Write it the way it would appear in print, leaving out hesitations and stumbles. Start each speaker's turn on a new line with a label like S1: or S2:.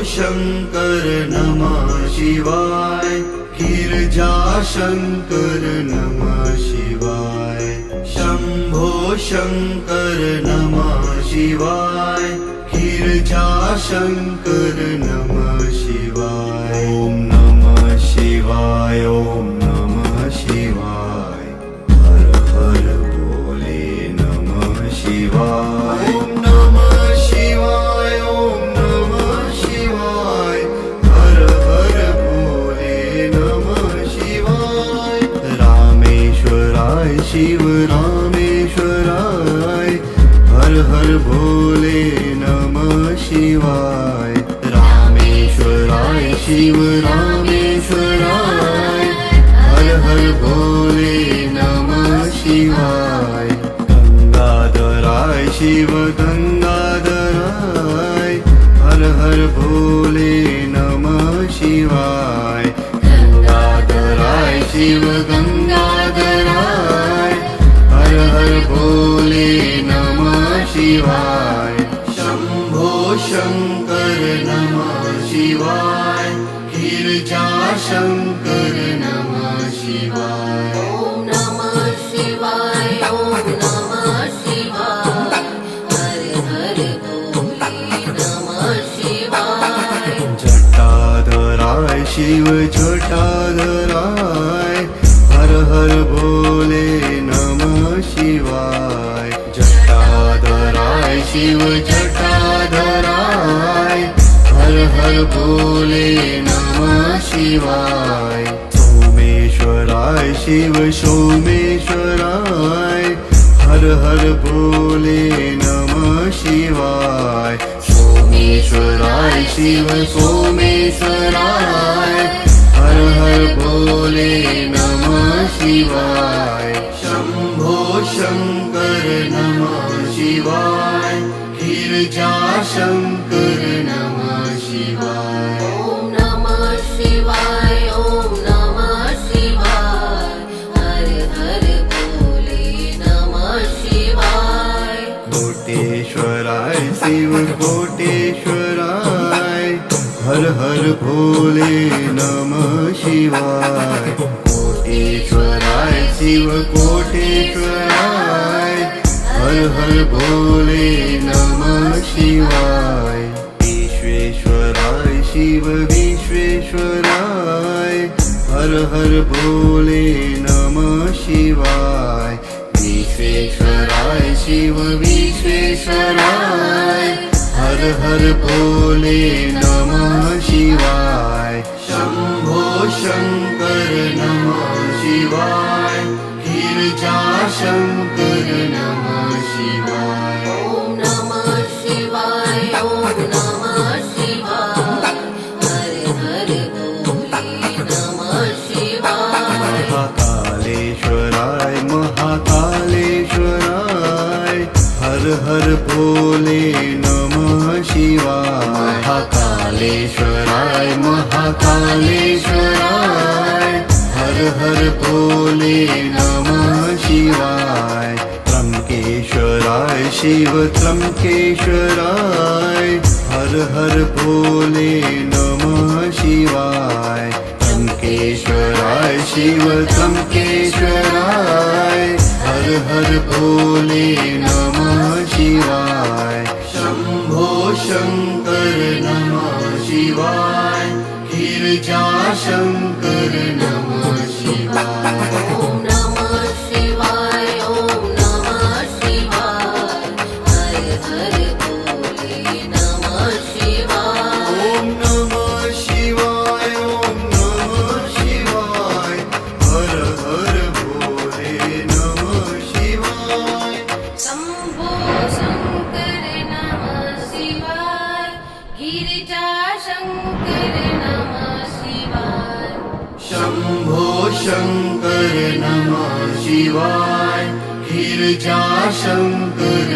S1: शंकर नमः शिवाय। गिरिजा शंकर नमः शिवाय। शंभो शंकर नमः शिवाय। गिरिजा शंकर नमः शिवाय। ओम नमः शिवाय। ओम नमः शिवाय। हर हर भोले नमः शिवाय। ओम नमः शिवाय। ओम नमः शिवाय। हर हर भोले नमः शिवाय। रामेश्वराय शिव रामेश्वराय। हर हर भोले नमः शिवाय। रामेश्वराय शिव रामेश्वराय। हर हर भोले नमः शिवाय। गंगाधराय शिव गंगाधराय। हर हर भोले नमः शिवाय। गंगाधराय शिव गंगाधराय। हर हर भोले नमः शिवाय। शंभो शंकर नमः शिवाय। गिरिजा शंकर नमः शिवाय।
S2: ओम नमः शिवाय। ओम नमः शिवाय। हर हर भोले नमः शिवाय।
S1: जटाधराय शिव जटाधराय। हर हर भोले नमः शिवाय। जटाधराय शिव जटाधराय। हर हर भोले नमः शिवाय। सोमेश्वराय शिव सोमेश्वराय। हर हर भोले नमः शिवाय। सोमेश्वराय शिव सोमेश्वराय। हर हर भोले नमः शिवाय। शंभो शंकर नमः शिवाय। गिरिजा शंकर नमः शिवाय।
S2: ओम नमः शिवाय। ओम नमः शिवाय। हर हर भोले नमः शिवाय।
S1: कोटेश्वराय शिव कोटेश्वराय। हर हर भोले नमः शिवाय। कोटेश्वराय शिव कोटेश्वराय। हर हर भोले नमः शिवाय। विश्वेश्वराय शिव विश्वेश्वराय। हर हर भोले नमः शिवाय। विश्वेश्वराय शिव विश्वेश्वराय। हर हर भोले नमः शिवाय। शंभो शंकर नमः शिवाय। गिरिजा शंकर नमः शिवाय।
S2: ओम नमः शिवाय। ओम नमः शिवाय। हर हर भोले नमः शिवाय।
S1: महाकालेश्वराय महाकालेश्वराय। हर हर भोले नमः शिवाय। महाकालेश्वराय महाकालेश्वराय। हर हर भोले नमः शिवाय। त्र्यंकेश्वराय शिव त्र्यंकेश्वराय। हर हर भोले नमः शिवाय। त्र्यंकेश्वराय शिव त्र्यंकेश्वराय। हर हर भोले नमः शिवाय। शंभो शंकर नमः शिवाय। गिरिजा शंकर नमः शिवाय।
S2: ओम नमः शिवाय। ओम नमः शिवाय। हर हर भोले नमः शिवाय।
S1: ओम नमः शिवाय। ओम नमः शिवाय। हर हर भोले नमः शिवाय।
S2: शंभो शंकर नमः शिवाय। गिरिजा शंकर नमः शिवाय।
S1: शंभो शंकर नमः शिवाय। गिरिजा शंकर